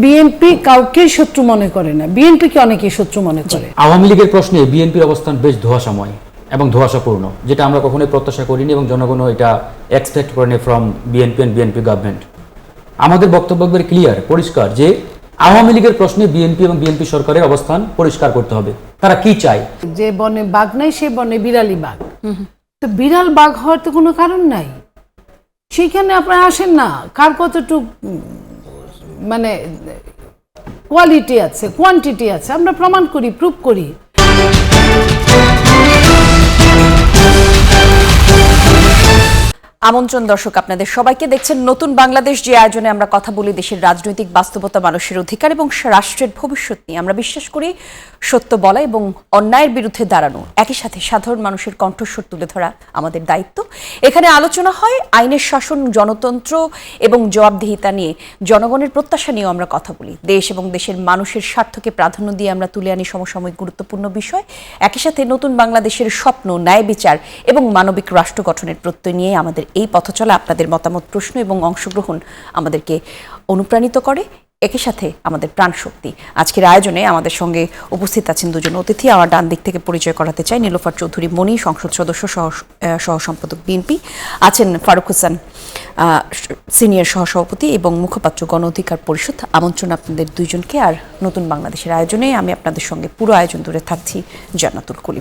BNP কাউকে শত্রু মনে করে না, বিএনপিকে অনেকেই শত্রু মনে করে। আওয়ামী লীগের প্রশ্নে বিএনপির অবস্থান বেশ ধোঁয়াশাময় এবং ধোঁয়াশাপূর্ণ, যেটা আমরা কখনোই প্রত্যাশা করিনি এবং জনগণও এটা এক্সপেক্ট করেনি from BNP and BNP government. আমাদের বক্তব্য একবারে ক্লিয়ার, পরিষ্কার, যে আওয়ামী লীগের প্রশ্নে বিএনপি এবং বিএনপি সরকারের অবস্থান পরিষ্কার করতে হবে। তারা কি চায়? যে বনে বাঘ নাই সে বনে বিড়ালি বাঘ। তো বিড়াল বাঘ হওয়ার তো কোনো কারণ নাই। সেইখানে আপনারা আসেন না, কার কতটুক মানে কোয়ালিটি আছে, কোয়ান্টিটি আছে, আমরা প্রমাণ করি, প্রুভ করি। আমন্ত্রণ দর্শক, আপনাদের সবাইকে। দেখছেন নতুন বাংলাদেশ, যে আয়োজনে আমরা কথা বলি দেশের রাজনৈতিক বাস্তবতা, মানুষের অধিকার এবং রাষ্ট্রের ভবিষ্যৎ নিয়ে। আমরা বিশ্বাস করি সত্য বলা এবং অন্যায়ের বিরুদ্ধে দাঁড়ানো, একই সাথে সাধারণ মানুষের কণ্ঠস্বর তুলে ধরা আমাদের দায়িত্ব। এখানে আলোচনা হয় আইনের শাসন, গণতন্ত্র এবং জবাবদিহিতা নিয়ে, জনগণের প্রত্যাশা নিয়েও আমরা কথা বলি। দেশ এবং দেশের মানুষের স্বার্থকে প্রাধান্য দিয়ে আমরা তুলে আনি সমসাময়িক গুরুত্বপূর্ণ বিষয়। একই সাথে নতুন বাংলাদেশের স্বপ্ন, ন্যায় বিচার এবং মানবিক রাষ্ট্র গঠনের প্রত্যয় নিয়ে আমাদের এই পথচলা। আপনাদের মতামত, প্রশ্ন এবং অংশগ্রহণ আমাদেরকে অনুপ্রাণিত করে, একই সাথে আমাদের প্রাণশক্তি। আজকের আয়োজনে আমাদের সঙ্গে উপস্থিত আছেন দুজন অতিথি। আমার ডান দিক থেকে পরিচয় করাতে চাই নীলোফার চৌধুরী মনি, সংসদ সদস্য, সহ সম্পাদক বিএনপি। আছেন ফারুক হোসেন, সিনিয়র সহসভাপতি এবং মুখপাত্র গণ অধিকার পরিষদ। আমন্ত্রণ আপনাদের দুইজনকে। আর নতুন বাংলাদেশের আয়োজনে আমি আপনাদের সঙ্গে পুরো আয়োজন ধরে থাকছি জান্নাতুল কলি।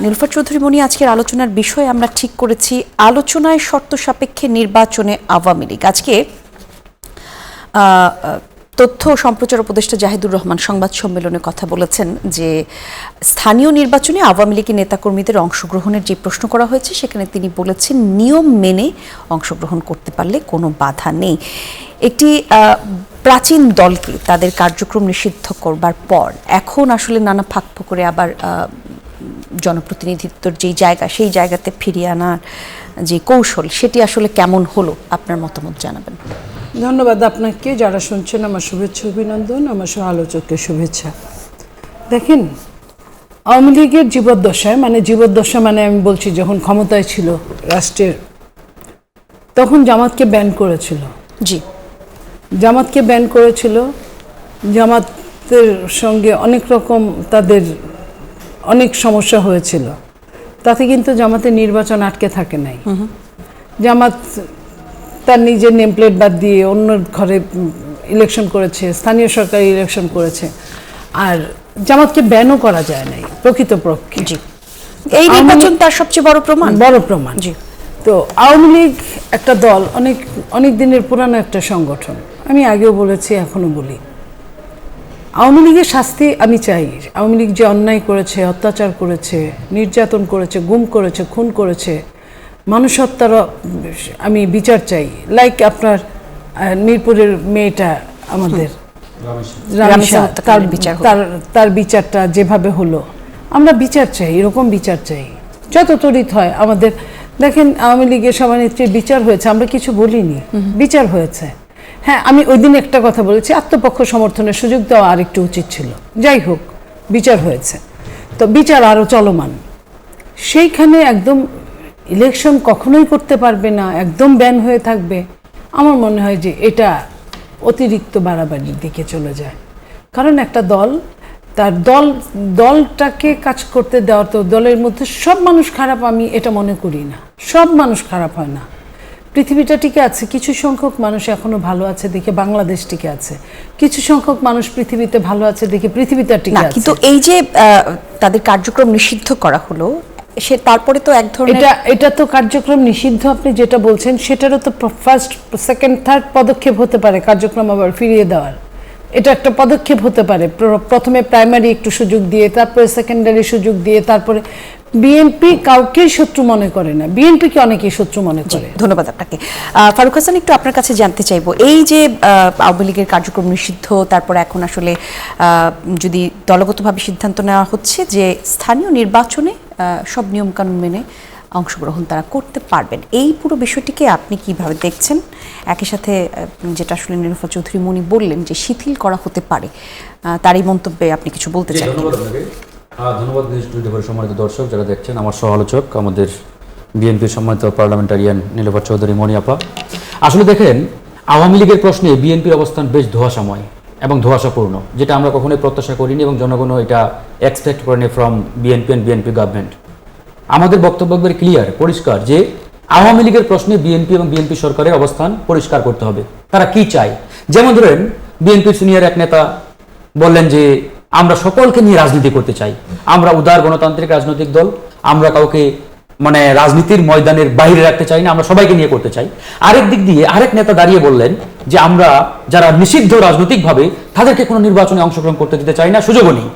নীলোফার চৌধুরী মনি, আজকের আলোচনার বিষয় আমরা ঠিক করেছি আলোচনায় শর্ত সাপেক্ষে নির্বাচনে আওয়ামী লীগ। আজকে তথ্য সম্প্রচার উপদেষ্টা জাহিদুর রহমান সংবাদ সম্মেলনে কথা বলেছেন যে স্থানীয় নির্বাচনে আওয়ামী লীগের নেতাকর্মীদের অংশগ্রহণের যে প্রশ্ন করা হয়েছে, সেখানে তিনি বলেছেন নিয়ম মেনে অংশগ্রহণ করতে পারলে কোনো বাধা নেই। একটি প্রাচীন দলকে তাদের কার্যক্রম নিষিদ্ধ করবার পর এখন আসলে নানা ফাঁক করে আবার জনপ্রতিনিধিত্বর যেই জায়গা, সেই জায়গাতে ফিরিয়ে আনার যে কৌশল, সেটি আসলে কেমন হলো, আপনার মতামত জানাবেন। ধন্যবাদ আপনাকে। যারা শুনছেন আমার শুভেচ্ছা, অভিনন্দন। আমার সহ আলোচককে শুভেচ্ছা। দেখেন, আওয়ামী লীগের জীবদ্দশায়, মানে জীবদ্দশা মানে আমি বলছি যখন ক্ষমতায় ছিল রাষ্ট্রের, তখন জামাতকে ব্যান করেছিল। জি, জামাতকে ব্যান করেছিল। জামাতের সঙ্গে অনেক রকম তাদের অনেক সমস্যা হয়েছিল। তাতে কিন্তু জামাতের নির্বাচন আটকে থাকে নাই। জামাত তার নিজের নেম প্লেট বাদ দিয়ে অন্য ঘরে ইলেকশন করেছে, স্থানীয় সরকারি ইলেকশন করেছে। আর জামাতকে ব্যানও করা যায় নাই প্রকৃতপক্ষে। জি, এই নির্বাচন তার সবচেয়ে বড় প্রমাণ। জি। তো আওয়ামী লীগ একটা দল, অনেক অনেক দিনের পুরানো একটা সংগঠন। আমি আগেও বলেছি, এখনো বলি, আওয়ামী লীগের শাস্তি আমি চাই। আওয়ামী লীগ যে অন্যায় করেছে, অত্যাচার করেছে, নির্যাতন করেছে, গুম করেছে, খুন করেছে, মানুষ হত্যার আমি বিচার চাই। লাইক আপনার মিরপুরের মেয়েটা আমাদের রামিসা, তার বিচারটা যেভাবে হলো, আমরা বিচার চাই, এরকম বিচার চাই যত তড়িৎ হয় আমাদের। দেখেন, আওয়ামী লীগের সভানেত্রীর বিচার হয়েছে, আমরা কিছু বলিনি, বিচার হয়েছে। হ্যাঁ, আমি ওই দিন একটা কথা বলেছি, আত্মপক্ষ সমর্থনের সুযোগ দেওয়া আরেকটু উচিত ছিল। যাই হোক, বিচার হয়েছে, তো বিচার আরও চলমান। সেইখানে একদম ইলেকশন কখনোই করতে পারবে না, একদম ব্যান হয়ে থাকবে, আমার মনে হয় যে এটা অতিরিক্ত বাড়াবাড়ির দিকে চলে যায়। কারণ একটা দল তার দলটাকে কাজ করতে দেওয়ার, তো দলের মধ্যে সব মানুষ খারাপ আমি এটা মনে করি না। সব মানুষ খারাপ হয় না। পৃথিবীটা টিকে আছে, কিছু সংখ্যক মানুষ এখনো ভালো আছে দেখে বাংলাদেশ টিকে আছে, কিছু সংখ্যক মানুষ পৃথিবীতে ভালো আছে দেখে পৃথিবীটা টিকে আছে। কিন্তু এই যে তাদের কার্যক্রম নিষিদ্ধ করা হলো, সে তারপরে তো এক ধরনের এটা তো কার্যক্রম নিষিদ্ধ, আপনি যেটা বলছেন সেটারও তো ফার্স্ট, সেকেন্ড, থার্ড পদক্ষেপ হতে পারে কার্যক্রম আবার ফিরিয়ে দেওয়ার। এটা একটা পদক্ষেপ হতে পারে। প্রথমে প্রাইমারি একটু সুযোগ দিয়ে, তারপরে সেকেন্ডারি সুযোগ দিয়ে, তারপরে বিএনপি কাউকেই শত্রু মনে করে না, বিএনপিকে অনেকেই শত্রু মনে করে। ধন্যবাদ আপনাকে। ফারুক হাসান, একটু আপনার কাছে জানতে চাইবো, এই যে আওয়ামী লীগের কার্যক্রম নিষিদ্ধ, তারপর এখন আসলে যদি দলগতভাবে সিদ্ধান্ত নেওয়া হচ্ছে যে স্থানীয় নির্বাচনে সব নিয়মকানুন মেনে অংশগ্রহণ তারা করতে পারবেন, এই পুরো বিষয়টিকে আপনি কিভাবে দেখছেন? একই সাথে যেটা আসলে নীলোফা চৌধুরী মনি বললেন যে শিথিল করা হতে পারে, তার এই মন্তব্যে আপনি কিছু বলতে চান? ধন্যবাদ সম্মানিত দর্শক যারা দেখছেন, আমার সহ আলোচক আমাদের বিএনপির সম্মানিত পার্লামেন্টারিয়ান নীলোফা চৌধুরী মনি আপা। আসলে দেখেন, আওয়ামী লীগের প্রশ্নে বিএনপির অবস্থান বেশ ধোঁয়াশাময় এবং ধোঁয়াশাপূর্ণ, যেটা আমরা কখনোই প্রত্যাশা করিনি এবং জনগণও এটা এক্সপেক্ট করেনি from BNP and BNP government. আমাদের বক্তব্য একবারে ক্লিয়ার, পরিষ্কার যে আওয়ামী লীগের প্রশ্নে বিএনপি এবং বিএনপি সরকারের অবস্থান পরিষ্কার করতে হবে, তারা কি চায়। যেমন ধরেন বিএনপির সিনিয়র এক নেতা বললেন যে আমরা সকলকে নিয়ে রাজনীতি করতে চাই, আমরা উদার গণতান্ত্রিক রাজনৈতিক দল, আমরা কাউকে মানে রাজনীতির ময়দানের বাইরে রাখতে চাই না, আমরা সবাইকে নিয়ে করতে চাই। আরেক দিক দিয়ে আরেক নেতা দাঁড়িয়ে বললেন যে আমরা যারা নিষিদ্ধ রাজনৈতিকভাবে তাদেরকে কোনো নির্বাচনে অংশগ্রহণ করতে দিতে চাই না, সুযোগও নেই।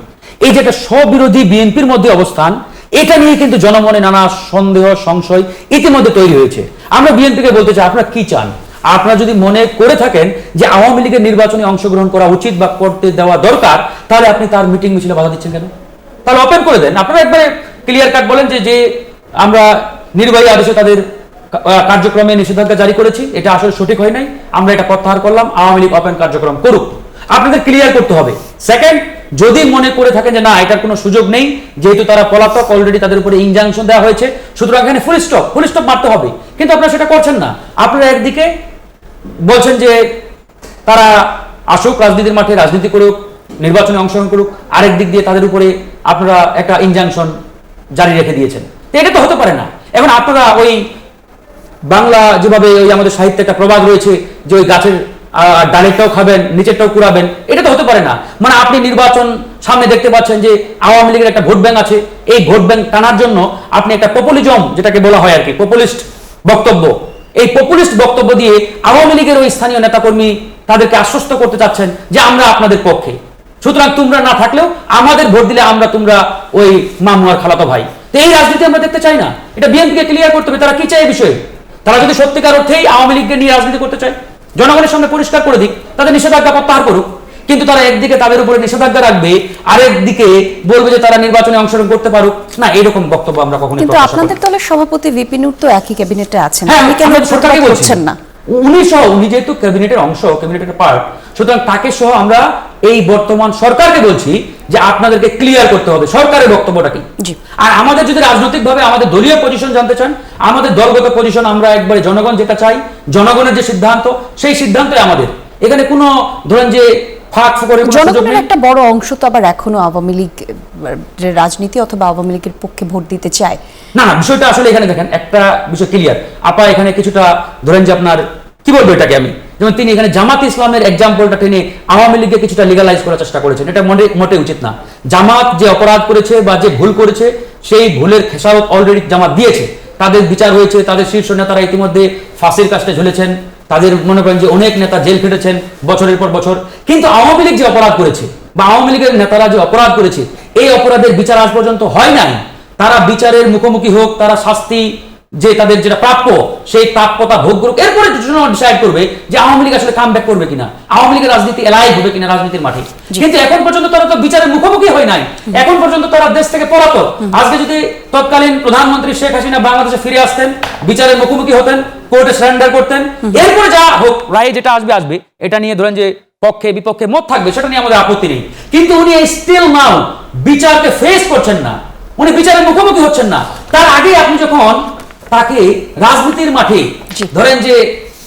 এই যে একটা স্ববিরোধী বিএনপির মধ্যে অবস্থান, এটা নিয়ে কিন্তু জনমনে নানা সন্দেহ সংশয় ইতিমধ্যে তৈরি হয়েছে। আমরা বিএনপিকে বলতে চাই আপনারা কি চান। আপনারা যদি মনে করে থাকেন যে আওয়ামী লীগের নির্বাচনে অংশগ্রহণ করা উচিত বা করতে দেওয়া দরকার, তাহলে আপনি তার মিটিং মিছিলে বাধা দিচ্ছেন কেন? তাহলে ওপেন করে দেন। আপনারা একবারে ক্লিয়ার কাট বলেন যে আমরা নির্বাহী আদেশে তাদের কার্যক্রমে নিষেধাজ্ঞা জারি করেছি, এটা আসলে সঠিক হয় নাই, আমরা এটা প্রত্যাহার করলাম, আওয়ামী লীগ ওপেন কার্যক্রম করুক। আপনাদের ক্লিয়ার করতে হবে। সেকেন্ড, যদি মনে করে থাকেন যে না এটার কোনো সুযোগ নেই, যেহেতু তারা পলাতক, অলরেডি তাদের উপরে ইনজাংশন দেওয়া হয়েছে, সুতরাং এখানে ফুল স্টপ মারতে হবে, কিন্তু আপনারা সেটা করছেন না। আপনারা একদিকে বলছেন যে তারা আসুক, রাজনীতির মাঠে রাজনীতি করুক, নির্বাচনে অংশগ্রহণ করুক, আরেক দিক দিয়ে তাদের উপরে আপনারা একটা ইনজাংশন জারি রেখে দিয়েছেন। তো এটা তো হতে পারে না। এখন আপনারা ওই বাংলা যেভাবে ওই আমাদের সাহিত্যে একটা প্রবাদ রয়েছে যে ওই গাছের ডালেরটাও খাবেন নিচেরটাও কুড়াবেন, এটা তো হতে পারে না। মানে আপনি নির্বাচন সামনে দেখতে পাচ্ছেন যে আওয়ামী লীগের একটা ভোট ব্যাংক আছে, এই ভোট ব্যাংক টানার জন্য আপনি একটা পপুলিজম, যেটাকে বলা হয় আর কি, পপুলিস্ট বক্তব্য, এই পপুলিস্ট বক্তব্য দিয়ে আওয়ামী লীগের ওই স্থানীয় নেতাকর্মী তাদেরকে আশ্বস্ত করতে চাচ্ছেন যে আমরা আপনাদের পক্ষে, সুতরাং তোমরা না থাকলেও আমাদের ভোট দিলে তোমরা ওই মামু আর খালাতো ভাই। তো এই রাজনীতি আমরা দেখতে চাই না। এটা বিএনপিকে ক্লিয়ার করতে হবে তারা কি চায় এই বিষয়ে। তারা যদি সত্যিকার অর্থেই আওয়ামী লীগকে নিয়ে রাজনীতি করতে চায়, জনগণের সামনে পরিষ্কার করে দিক, তাদের নিষেধাজ্ঞা প্রত্যাহার করুক। কিন্তু তারা একদিকে তাদের উপরে নিষেধাজ্ঞা রাখবে, আরেকদিকে বলবে যে তারা নির্বাচনে অংশগ্রহণ করতে পারুক না, এরকম বক্তব্য আমরা কখনোই কিন্তু প্রত্যাশা করি না। আপনাদের দলের সভাপতি ভিপি নূর তো একই ক্যাবিনেটে আছেন, হ্যাঁ, আপনি কেন আমরা সরকারকে বলছি বলছেন না? উনি যেহেতু ক্যাবিনেটের অংশ, ক্যাবিনেটের পার্ট, সুতরাং তাকে সহ আমরা এই বর্তমান সরকারকে বলছি যে আপনাদেরকে ক্লিয়ার করতে হবে সরকারের বক্তব্যটা কি। আর আমাদের যদি রাজনৈতিকভাবে আমাদের দলীয় পজিশন জানতে চান, আমাদের দলগত পজিশন, আমরা একবারে জনগণ যেটা চাই, জনগণের যে সিদ্ধান্ত, সেই সিদ্ধান্তই আমাদের। এখানে কোনো ধরেন যে ফাঁক করে জনগণের একটা বড় অংশ তো আবার এখনো আওয়ামী লীগ রাজনীতি অথবা আওয়ামী লীগের পক্ষে ভোট দিতে চায় না। বিষয়টা আসলে এখানে দেখেন একটা বিষয় ক্লিয়ার। আপা এখানে কিছুটা ধরেন যে আপনার কি বলবো এটাকে আমি, যেমন তিনি এখানে জামাত ইসলামের এক্সাম্পলটা টেনে আওয়ামী লীগকে কিছুটা লিগালাইজ করার চেষ্টা করেছেন, এটা মোটে উচিত না। জামাত যে অপরাধ করেছে বা যে ভুল করেছে, সেই ভুলের খেসারত অলরেডি জামাত দিয়েছে, তাদের বিচার হয়েছে, তাদের শীর্ষ নেতারা ইতিমধ্যে ফাঁসির কাস্টে ঝুলেছেন, তাদের মনে করেন যে অনেক নেতা জেল খেটেছেন বছরের পর বছর। কিন্তু আওয়ামী লীগ যে অপরাধ করেছে বা আওয়ামী লীগের নেতারা যে অপরাধ করেছে, এই অপরাধের বিচার আজ পর্যন্ত হয় নাই। তারা বিচারের মুখোমুখি হোক, তারা শাস্তি যে তাদের যেটা প্রাপ্য সেই প্রাপ্যতা ভোগ করুক, এরপরে ডিসাইড করবে যে আওয়ামী লীগ আসলে কাম ব্যাক করবে কিনা, আওয়ামী লীগের রাজনীতি এলাইভ হবে কিনা রাজনীতির মাঠে। কিন্তু এখন পর্যন্ত তারা তো বিচারের মুখোমুখি হয় নাই, এখন পর্যন্ত তারা দেশ থেকে পলাতক। আজকে যদি তৎকালীন প্রধানমন্ত্রী শেখ হাসিনা বাংলাদেশে ফিরে আসতেন, বিচারের মুখোমুখি হতেন, কোর্টে সারেন্ডার করতেন, এরপরে যা হোক রায় যেটা আসবে এটা নিয়ে ধরেন যে পক্ষে বিপক্ষে মত থাকবে, সেটা নিয়ে আমাদের আপত্তি নেই। কিন্তু উনি স্টিল নাও বিচারকে ফেস করছেন না, উনি বিচারের মুখোমুখি হচ্ছেন না। তার আগে আপনি যখন তাকে রাজনীতির মাঠে ধরেন যে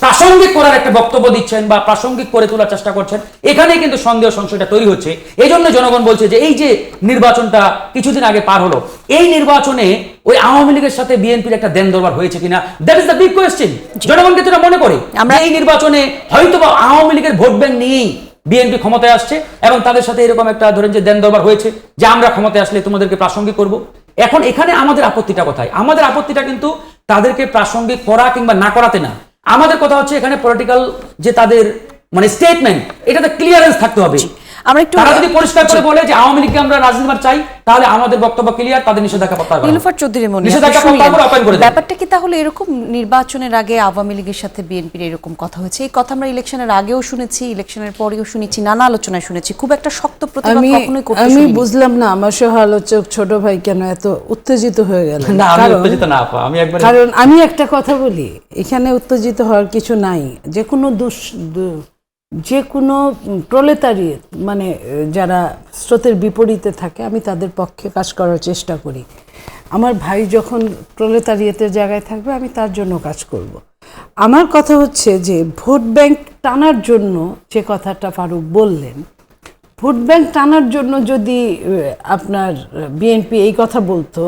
প্রাসঙ্গিক করার একটা বক্তব্য দিচ্ছেন বা প্রাসঙ্গিক করে তোলার চেষ্টা করছেন, এখানে কিন্তু সন্দেহ সংশয়টা তৈরি হচ্ছে। এই জন্য জনগণ বলছে যে এই যে নির্বাচনটা কিছুদিন আগে পার হলো, এই নির্বাচনে ওই আওয়ামী লীগের সাথে বিএনপির একটা দেন দরবার হয়েছে কিনা, that is the big question. জনগণ কিন্তু এটা মনে করে আমরা এই নির্বাচনে হয়তো বা আওয়ামী লীগের ভোট ব্যাংক নিয়েই বিএনপি ক্ষমতায় আসছে এবং তাদের সাথে এরকম একটা ধরেন যে দেন দরবার হয়েছে যে আমরা ক্ষমতায় আসলে তোমাদেরকে প্রাসঙ্গিক করব। এখন এখানে আমাদের আপত্তিটা কোথায়? আমাদের আপত্তিটা কিন্তু তাদেরকে প্রাসঙ্গিক করা কিংবা না করাতে না, আমাদের কথা হচ্ছে এখানে পলিটিক্যাল যে তাদের মানে স্টেটমেন্ট, এটাতে ক্লিয়ারেন্স থাকতে হবে। তারা যদি পরিষ্কার করে বলে যে আওয়ামী লীগকে আমরা রাজনীতি চাই, তাহলে আমাদের বক্তব্য ক্লিয়ার, তাদের নিষেধাজ্ঞা প্রত্যাহার করা। নীলুফার চৌধুরী মনি, নিষেধাজ্ঞা প্রত্যাহার করে ওপেন করে দেন। ব্যাপারটা কি তাহলে এরকম নির্বাচনের আগে আওয়ামী লীগের সাথে বিএনপির এরকম কথা হয়েছে? এই কথা আমরা ইলেকশনের আগেও শুনেছি, ইলেকশনের পরেও শুনেছি, নানা আলোচনায় শুনেছি, খুব একটা শক্ত প্রতিবাদ কখনোই করতে শুনিনি। আমি বুঝলাম না আমার সহ আলোচক ছোট ভাই কেন এত উত্তেজিত হয়ে গেল। না আমি উত্তেজিত না আপা, আমি একবার কারণ আমি একটা কথা বলি, এখানে উত্তেজিত হওয়ার কিছু নাই। যে কোনো প্রলেতারিয়েত মানে যারা স্রোতের বিপরীতে থাকে, আমি তাদের পক্ষে কাজ করার চেষ্টা করি। আমার ভাই যখন প্রলেতারিয়েতের জায়গায় থাকবে আমি তার জন্য কাজ করব। আমার কথা হচ্ছে যে ভোট ব্যাংক টানার জন্য যে কথাটা ফারুক বললেন, ভোট ব্যাংক টানার জন্য যদি আপনার বিএনপি এই কথা বলতো,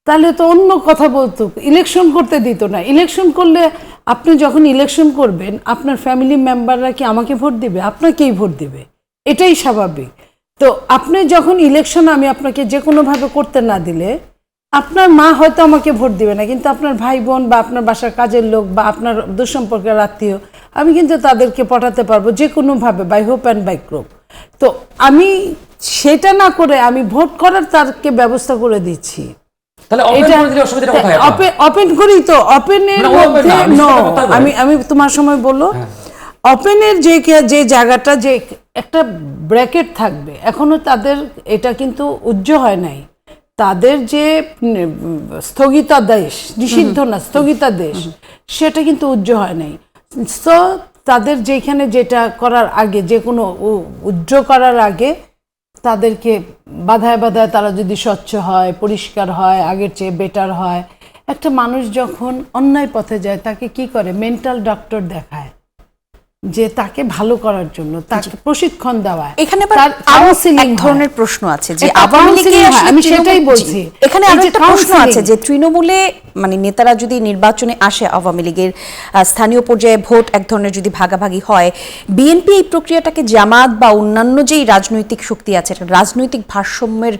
তাহলে তো অন্য কথা বলতো, ইলেকশন করতে দিত না। ইলেকশন করলে আপনি যখন ইলেকশন করবেন, আপনার ফ্যামিলি মেম্বাররা কি আমাকে ভোট দিবে? আপনাকেই ভোট দিবে, এটাই স্বাভাবিক। তো আপনি যখন ইলেকশন আমি আপনাকে যে কোনোভাবে করতে না দিলে, আপনার মা হয়তো আমাকে ভোট দিবে না, কিন্তু আপনার ভাই বোন বা আপনার বাসার কাজের লোক বা আপনার দুঃসম্পর্কের আত্মীয়, আমি কিন্তু তাদেরকে পটাতে পারবো যে কোনোভাবে, by hope and by crook. তো আমি সেটা না করে আমি ভোট করার তারকে ব্যবস্থা করে দিচ্ছি। তাহলে open করে দিলে অসুবিধাটা কোথায় আপনার? ওপেন করি তো, ওপেনের না, open মধ্যে না, আমি নো, সেটা কথা বলি। আমি তোমার সময় বললো ওপেনের যে জায়গাটা, যে একটা ব্র্যাকেট থাকবে, এখনো তাদের এটা কিন্তু উজ্জ্ব হয় নাই। তাদের যে স্থগিতাদেশ, নিষিদ্ধ না স্থগিতাদেশ, সেটা কিন্তু উজ্জ্ব হয় নাই। তো তাদের যেখানে যেটা করার আগে, যে কোনো উজ্জ্ব করার আগে তাদেরকে বাধায় বাধায় তারা যদি স্বচ্ছ হয়, পরিষ্কার হয়, আগের চেয়ে বেটার হয়। একটা মানুষ যখন অন্যায় পথে যায়, তাকে কি করে? মেন্টাল ডক্টর দেখায়, যে তাকে ভালো করার জন্য তাকে প্রশিক্ষণ দেওয়া। এখানে আবার আরো এক ধরনের প্রশ্ন আছে যে আওয়ামী লীগে আসলে আমি সেটাই বলছি। এখানে আরো একটা প্রশ্ন আছে যে তৃণমূলে মানে নেতারা যদি নির্বাচনে আসে, আওয়ামী লীগের স্থানীয় পর্যায়ে ভোট এক ধরনের যদি ভাগাভাগি হয়, বিএনপি এই প্রক্রিয়াটাকে জামাত বা অন্যান্য যেই রাজনৈতিক শক্তি আছে রাজনৈতিক ভারসাম্যের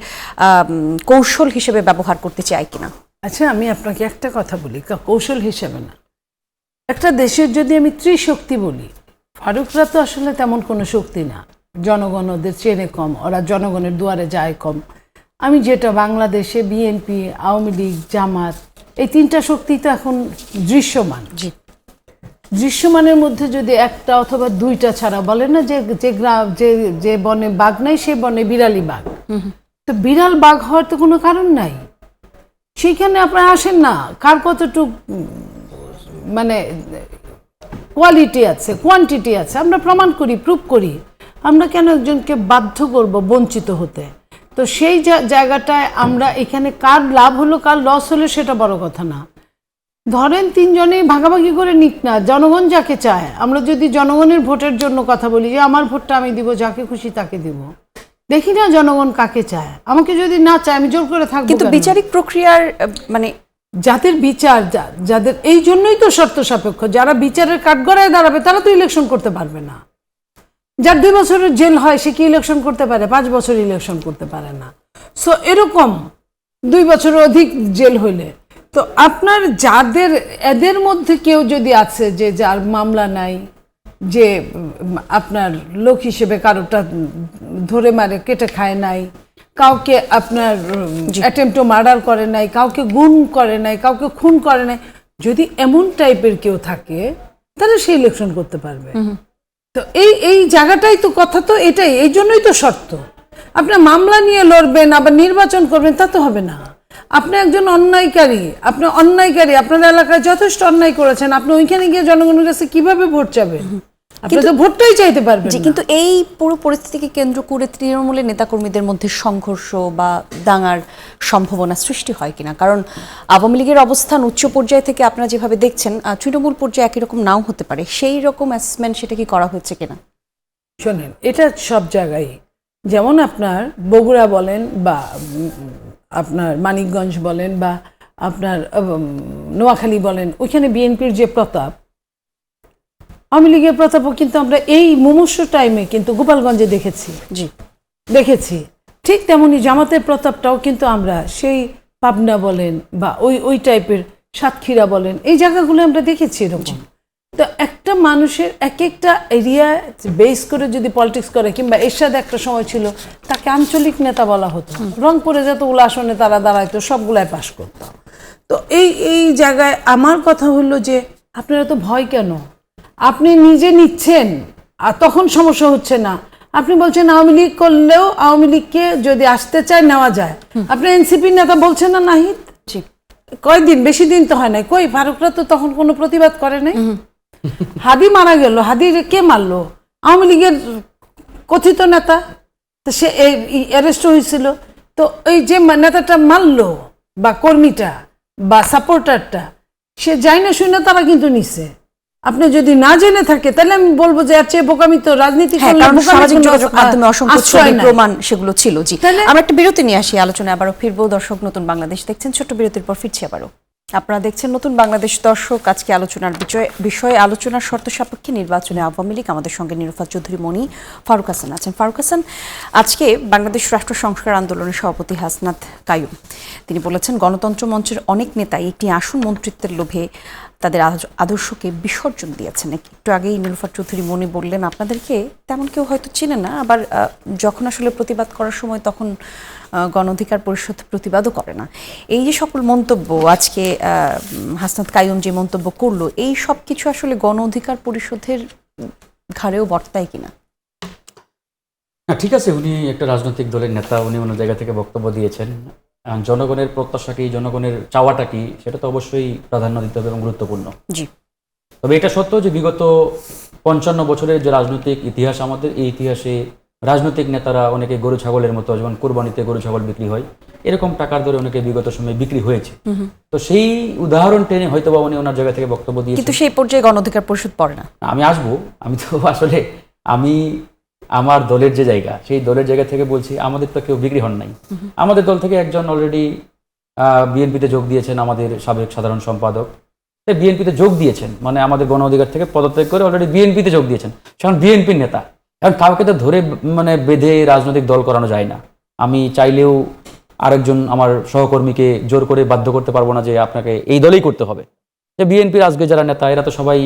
কৌশল হিসেবে ব্যবহার করতে চায় কিনা? আচ্ছা, আমি আপনাকে একটা কথা বলি, কৌশল হিসেবে না। একটা দেশের যদি আমি ত্রিশক্তি বলি, ফারুকরা তো আসলে তেমন কোনো শক্তি না, জনগণ ওদের চেনে কম, ওরা জনগণের দুয়ারে যায় কম। আমি যেটা বাংলাদেশে বিএনপি, আওয়ামী লীগ, জামাত, এই তিনটা শক্তি তো এখন দৃশ্যমান। দৃশ্যমানের মধ্যে যদি একটা অথবা দুইটা ছাড়া, বলে না যে বনে বাঘ নাই সে বনে বিড়ালি বাঘ, তো বিড়াল বাঘ হওয়ার তো কোনো কারণ নাই। সেইখানে আপনারা আসেন না, কার কতটুক মানে কোয়ালিটি আছে, কোয়ান্টিটি আছে, আমরা প্রমাণ করি, প্রুভ করি। আমরা কেন একজনকে বাধ্য করব বঞ্চিত হতে? তো সেই জায়গাটায় আমরা এখানে কার লাভ হলো কার লস হলো সেটা বড় কথা না। ধরেন তিনজনেই ভাগাভাগি করে নিক না, জনগণ যাকে চায়। আমরা যদি জনগণের ভোটের জন্য কথা বলি, যে আমার ভোটটা আমি দিব, যাকে খুশি তাকে দিব, দেখি না জনগণ কাকে চায়। আমাকে যদি না চায়, আমি জোর করে থাকবো। কিন্তু বিচারিক প্রক্রিয়ার মানে যাদের বিচার, যাদের এই জন্যই তো শর্ত সাপেক্ষ, যারা বিচারের কাঠগড়ায় দাঁড়াবে তারা তো ইলেকশন করতে পারবে না। যার 2 বছরের জেল হয় সে কি ইলেকশন করতে পারে? 5 বছর ইলেকশন করতে পারে না। সো এরকম 2 বছরের অধিক জেল হইলে তো আপনার এদের মধ্যে কেউ যদি আছে যে যার মামলা নাই, যে আপনার লোক হিসেবে কারোটা ধরে মারে কেটে খায় নাই, কাউকে আপনার অ্যাটেম্পট মার্ডার করে নাই, কাউকে গুম করে নাই, কাউকে খুন করে নাই, যদি এমন টাইপের কেউ থাকে তাহলে সে ইলেকশন করতে পারবে। তো এই জায়গাটাই তো কথা, তো এটাই, এই জন্যই তো শর্ত। আপনার মামলা নিয়ে লড়বেন আবার নির্বাচন করবেন তা তো হবে না। আপনি একজন অন্যায়কারী, আপনার এলাকায় যথেষ্ট অন্যায় করেছেন, আপনি ওইখানে গিয়ে জনগণের কাছে কিভাবে ভোট চাবেন? আপনি তো ভোটটাই চাইতে পারবেন না। কিন্তু এই পুরো পরিস্থিতিকে কেন্দ্র করে তৃণমূলের নেতাকর্মীদের মধ্যে সংঘর্ষ বা দাঙ্গার সম্ভাবনা সৃষ্টি হয় কিনা? কারণ আওয়ামী লীগের অবস্থান উচ্চ পর্যায় থেকে আপনারা যেভাবে দেখছেন, তৃণমূল পর্যায়ে একই রকম নাও হতে পারে, সেই রকম অ্যাসেসমেন্ট সেটা কি করা হচ্ছে কিনা? শোনেন, এটা সব জায়গায়, যেমন আপনার বগুড়া বলেন বা আপনার মানিকগঞ্জ বলেন বা আপনার নোয়াখালী বলেন, ওইখানে বিএনপির যে প্রতাপ, আওয়ামী লীগের প্রতাপও কিন্তু আমরা এই মুমূর্ষু টাইমে কিন্তু গোপালগঞ্জে দেখেছি। ঠিক তেমনি জামাতের প্রতাপটাও কিন্তু আমরা সেই পাবনা বলেন বা ওই টাইপের সাতক্ষীরা বলেন, এই জায়গাগুলো আমরা দেখেছি এরকম। তো একটা মানুষের এক একটা এরিয়া বেস করে যদি পলিটিক্স করে, কিংবা এরশাদ একটা সময় ছিল তাকে আঞ্চলিক নেতা বলা হতো, রংপুরে যতগুলো আসনে তারা দাঁড়াইতো সবগুলাই পাশ করতো। তো এই জায়গায় আমার কথা হলো যে আপনারা তো ভয় কেন? আপনি নিজে নিচ্ছেন আর তখন সমস্যা হচ্ছে না। আপনি বলছেন আওয়ামী লীগ করলেও আওয়ামী লীগকে যদি আসতে চায় নেওয়া যায়। আপনি এনসিপি নেতা বলছেন না নাহিদ, কয়দিন, বেশি দিন তো হয় নাই, কই ফারুকরা তো তখন কোনো প্রতিবাদ করে নাই। হাদি মারা গেল, হাদি কে মারলো? আওয়ামী লীগের কথিত নেতা, তো সে অ্যারেস্ট হয়েছিল। তো এই যে নেতাটা মারলো বা কর্মীটা বা সাপোর্টারটা, সে যাই না শুনে তারা কিন্তু নিছে। আপনি যদি না জেনে থাকে তাহলে আমি বলবো যে এর চেয়ে বোকামি তো রাজনীতি হ্যাঁ, করলে কারণ বোকামির সামাজিক কোনো যোগাযোগ মাধ্যমে অসংখ্য আশ্রয় ছবি নাই। প্রমাণ সেগুলো ছিল। জি, তাহলে? আমরা একটা বিরতি নিয়ে আসি, আলোচনায় আবারও ফিরবো। দর্শক, নতুন বাংলাদেশ দেখছেন, ছোট্ট বিরতির পর ফিরছি আবারও। আপনারা দেখছেন নতুন বাংলাদেশ। দর্শক, আজকে আলোচনার বিষয়ে আলোচনার শর্ত সাপেক্ষে নির্বাচনে আওয়ামী লীগ। আমাদের সঙ্গে নিরুফাত চৌধুরী মনি, ফারুক হাসান আছেন। ফারুক হাসান, আজকে বাংলাদেশ রাষ্ট্র সংস্কার আন্দোলনের সভাপতি হাসনাত কাইয়ুম তিনি বলেছেন, গণতন্ত্র মঞ্চের অনেক নেতাই একটি আসন মন্ত্রিত্বের লোভে তাদের আদর্শকে বিসর্জন দিয়েছেন। একটু আগেই নিরুফাত চৌধুরী মনি বললেন, আপনাদেরকে তেমন কেউ হয়তো চিনে না, আবার যখন আসলে প্রতিবাদ করার সময় তখন গণ অধিকার পরিষদ প্রতিবাদও করে না। এই যে সকল মন্তব্য আজকে হাসনাত কাইয়ুম যে মন্তব্য করলো, এই সব কিছু আসলে গণ অধিকার পরিষদের ঘাড়েও বর্তায় কিনা? ঠিক আছে, উনি একটা রাজনৈতিক দলের নেতা, উনি অন্য জায়গা থেকে বক্তব্য দিয়েছেন। জনগণের প্রত্যাশা কি, জনগণের চাওয়াটা কি, সেটা তো অবশ্যই প্রাধান্য দিতে হবে এবং গুরুত্বপূর্ণ। জি, তবে এটা সত্য যে বিগত 55 বছরের যে রাজনৈতিক ইতিহাস আমাদের, এই ইতিহাসে রাজনৈতিক নেতারা অনেকে গরু ছাগলের মতো, যেমন কোরবানিতে গরু ছাগল বিক্রি হয়, এরকম টাকার দরে অনেকে বিগত সময়ে বিক্রি হয়েছে। তো সেই উদাহরণ টেনে হয়তো বা উনি ওনার জায়গা থেকে বক্তব্য দিয়েছেন। কিন্তু সেই পর্যায়ে গণ অধিকার পরিষদ পড়ে না। আমি আসবো, আমি তো আসলে আমি আমার দলের যে জায়গা, সেই দলের জায়গা থেকে বলছি, আমাদের তো কেউ বিক্রি হন নাই। আমাদের দল থেকে একজন অলরেডি বিএনপিতে যোগ দিয়েছেন, আমাদের সাবেক সাধারণ সম্পাদক বিএনপিতে যোগ দিয়েছেন, মানে আমাদের গণ অধিকার থেকে পদত্যাগ করে অলরেডি বিএনপিতে যোগ দিয়েছেন। সেখানে বিএনপির নেতা, এখন কাউকে তো ধরে মানে বেঁধে রাজনৈতিক দল করানো যায় না। আমি চাইলেও আরেকজন আমার সহকর্মীকে জোর করে বাধ্য করতে পারবো না যে আপনাকে এই দলেই করতে হবে। যে বিএনপির আজকে যারা নেতা, এরা তো সবাই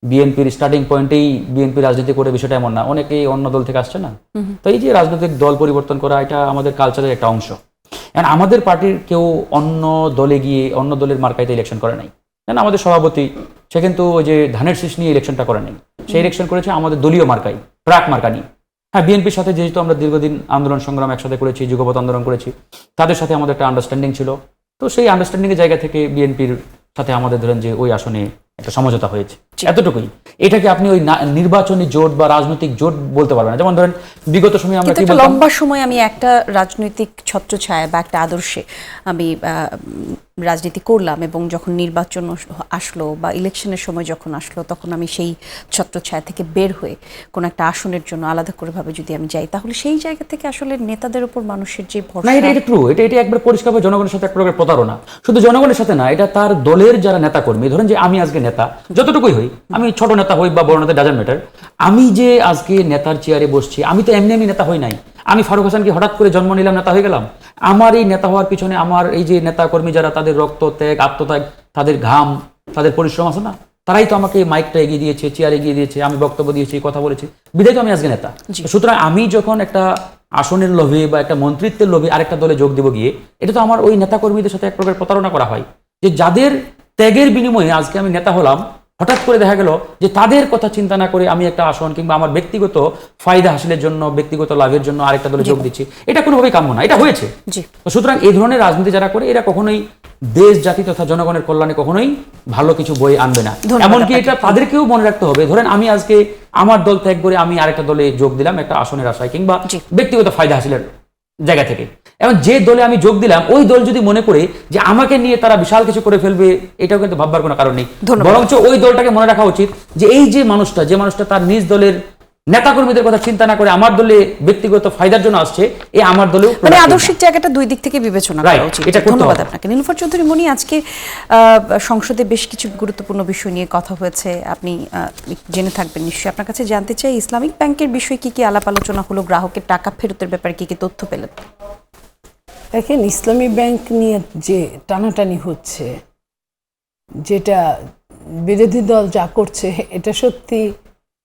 বিএনপির স্টার্টিং পয়েন্টেই বিএনপি রাজনীতি করে, বিষয়টা এমন না, অনেকেই অন্য দল থেকে আসছে না। তো এই যে রাজনৈতিক দল পরিবর্তন করা, এটা আমাদের কালচারের একটা অংশ। এখন আমাদের পার্টির কেউ অন্য দলে গিয়ে অন্য দলের মার্কাইতে ইলেকশন করে নাই। আমাদের সভাপতি, সে কিন্তু ওই যে ধানের শীষ নিয়ে ইলেকশনটা করে নাই, সে ইলেকশন করেছে আমাদের দলীয় মার্কাই, ট্রাক মার্কা নিয়ে। হ্যাঁ, বিএনপির সাথে যেহেতু আমরা দীর্ঘদিন আন্দোলন সংগ্রাম একসাথে করেছি, যুগপৎ আন্দোলন করেছি, তাদের সাথে আমাদের একটা আন্ডারস্ট্যান্ডিং ছিল। তো সেই আন্ডারস্ট্যান্ডিংয়ের জায়গা থেকে বিএনপির সাথে আমাদের ধরেন যে ওই আসনে একটা সমঝোতা হয়েছে, এতটুকুই। এটাকে আপনি ওই নির্বাচনী জোট বা রাজনৈতিক জোট বলতে পারবেন না। যেমন ধরেন বিগত সময় আমরা কি বলতাম, লম্বা সময় আমি একটা রাজনৈতিক ছত্রছায়া বা একটা আদর্শে আমি রাজনীতি করলাম, এবং যখন নির্বাচন আসলো বা ইলেকশনের সময় যখন আসলো, তখন আমি সেই ছত্রছায়া থেকে বের হয়ে কোনো একটা আসনের জন্য আলাদা করে ভাবে যদি আমি যাই, তাহলে সেই জায়গা থেকে আসলে নেতাদের উপর মানুষের যে না, ভরসা। এটা ট্রু, এটা একবার পরিষ্কারভাবে জনগণের সাথে এক প্রকার প্রতারণা। শুধু জনগণের সাথে না, এটা তার দলের যারা নেতা কর্মী, ধরেন যে আমি আজকে নেতা, যতটুকুই হই, আমি ছোট নেতা হই বা বড় নেতা, ডাজন্ট ম্যাটার, আমি যে আজকে নেতার চেয়ারে বসছি, আমি তো এমনি নেতা হই নাই। আমি ফারুক হাসান কি হঠাৎ করে জন্ম নিলাম নেতা হয়ে গেলাম? আমার এই নেতা হওয়ার পিছনে আমার এই যে নেতা কর্মী যারা, তাদের রক্ত ত্যাগ, আত্মত্যাগ, তাদের ঘাম, তাদের পরিশ্রম আছে না, তারাই তো আমাকে মাইকটা এগিয়ে দিয়েছে, চেয়ার এগিয়ে দিয়েছে, আমি বক্তব্য দিয়েছি, কথা বলেছি, বিধায় তো আমি আজকে নেতা। সুতরাং আমি যখন একটা আসনের লোভে বা একটা মন্ত্রিত্বের লোভে আরেকটা দলে যোগ দেবো গিয়ে, এটা তো আমার ওই নেতা কর্মীদের সাথে এক প্রকার প্রতারণা করা হয়, যে যাদের ত্যাগের বিনিময়ে আজকে আমি নেতা হলাম, হঠাৎ করে দেখা গেল যে তাদের কথা চিন্তা না করে আমি একটা আসন কিংবা আমার ব্যক্তিগত ফায়দা হাসিলের জন্য, ব্যক্তিগত লাভের জন্য আরেকটা দলে যোগ দিচ্ছি। এটা কোনোভাবেই কাম্য না, এটা হয়েছে। সুতরাং এই ধরনের রাজনীতি যারা করে, এরা কখনোই দেশ জাতি তথা জনগণের কল্যাণে কখনোই ভালো কিছু বয়ে আনবে না। এমনকি এটা তাদেরকেও মনে রাখতে হবে, ধরেন আমি আজকে আমার দল ত্যাগ করে আমি আরেকটা দলে যোগ দিলাম একটা আসনের আশায় কিংবা ব্যক্তিগত ফায়দা হাসিলের জায়গা থেকে। এখন যে দলে আমি যোগ দিলাম, ওই দল যদি মনে করে যে আমাকে নিয়ে তারা বিশাল কিছু করে ফেলবে, এটাও কিন্তু ভাববার কোনো কারণ নেই। বরঞ্চ ওই দলটাকে মনে রাখা উচিত যে এই যে মানুষটা তার নিজ দলের নেতাকর্মীদের কথা চিন্তা না করে আমার দলে ব্যক্তিগত ফায়দার জন্য আসছে, এই আমার দলেও মানে আদর্শিক জায়গাটা দুই দিক থেকে বিবেচনা করা উচিত। ধন্যবাদ আপনাকে। নীলুফার চৌধুরী মনি, আজকে সংসদে বেশ কিছু গুরুত্বপূর্ণ বিষয় নিয়ে কথা হয়েছে, আপনি জেনে থাকবেন নিশ্চয়ই। আপনার কাছে জানতে চাই, ইসলামিক ব্যাংকের বিষয়ে কি কি আলাপ আলোচনা হলো, গ্রাহকের টাকা ফেরতের ব্যাপারে কি কি তথ্য পেলেন? দেখেন, ইসলামী ব্যাংক নিয়ে যে টানাটানি হচ্ছে, যেটা বিরোধী দল যা করছে, এটা সত্যি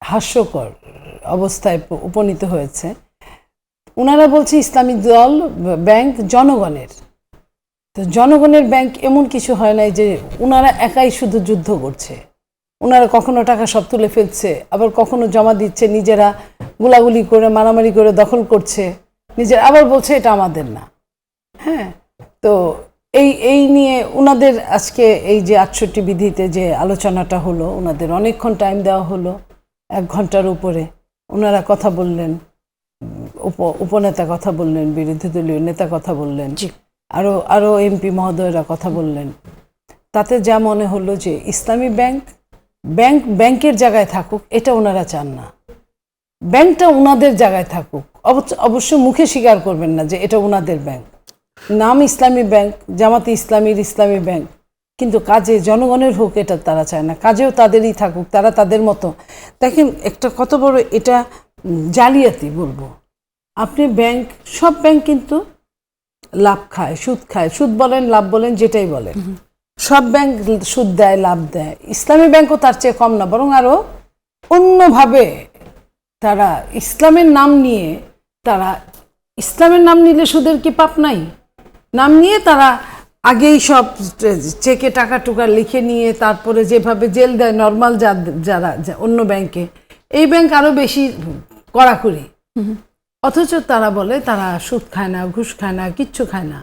হাস্যকর অবস্থায় উপনীত হয়েছে। ওনারা বলছে ইসলামী দল ব্যাংক জনগণের, তো জনগণের ব্যাংক এমন কিছু হয় নাই যে ওনারা একাই শুধু যুদ্ধ করছে। ওনারা কখনো টাকা সব তুলে ফেলছে, আবার কখনো জমা দিচ্ছে, নিজেরা গুলাগুলি করে মারামারি করে দখল করছে নিজের, আবার বলছে এটা আমাদের না। হ্যাঁ, তো এই নিয়ে ওনাদের আজকে এই যে ৬৮ বিধিতে যে আলোচনাটা হলো, ওনাদের অনেকক্ষণ টাইম দেওয়া হলো, ১ ঘন্টার উপরে ওনারা কথা বললেন, উপনেতা কথা বললেন, বিরোধী দলীয় নেতা কথা বললেন, আরো এমপি মহোদয়রা কথা বললেন। তাতে যা মনে হলো যে ইসলামী ব্যাংক ব্যাংকের জায়গায় থাকুক, এটা ওনারা চান না। ব্যাংকটা ওনাদের জায়গায় থাকুক, অবশ্য মুখে স্বীকার করবেন না যে এটা ওনাদের ব্যাংক, নাম ইসলামী ব্যাংক, জামাতে ইসলামীর ইসলামী ব্যাংক, কিন্তু কাজে জনগণের হোক এটা তারা চায় না, কাজেও তাদেরই থাকুক, তারা তাদের মতো। দেখেন একটা কত বড় এটা জালিয়াতি বলবো। আপনি ব্যাংক, সব ব্যাংক কিন্তু লাভ খায়, সুদ বলেন লাভ বলেন যেটাই বলেন, সব ব্যাংক সুদ দেয়, লাভ দেয়। ইসলামী ব্যাংকও তার চেয়ে কম না, বরং আরো অন্যভাবে তারা ইসলামের নাম নিয়ে, তারা ইসলামের নাম নিলে সুদের কি পাপ নাই? নাম নিয়ে তারা আগেই সব চেকে টাকা টুকা লিখে নিয়ে তারপরে যেভাবে জেল দেয় নর্মাল যারা অন্য ব্যাংকে, এই ব্যাংক আরো বেশি কড়াকড়ি। অথচ তারা বলে তারা সুদ খায় না, ঘুষ খায় না, কিচ্ছু খায় না,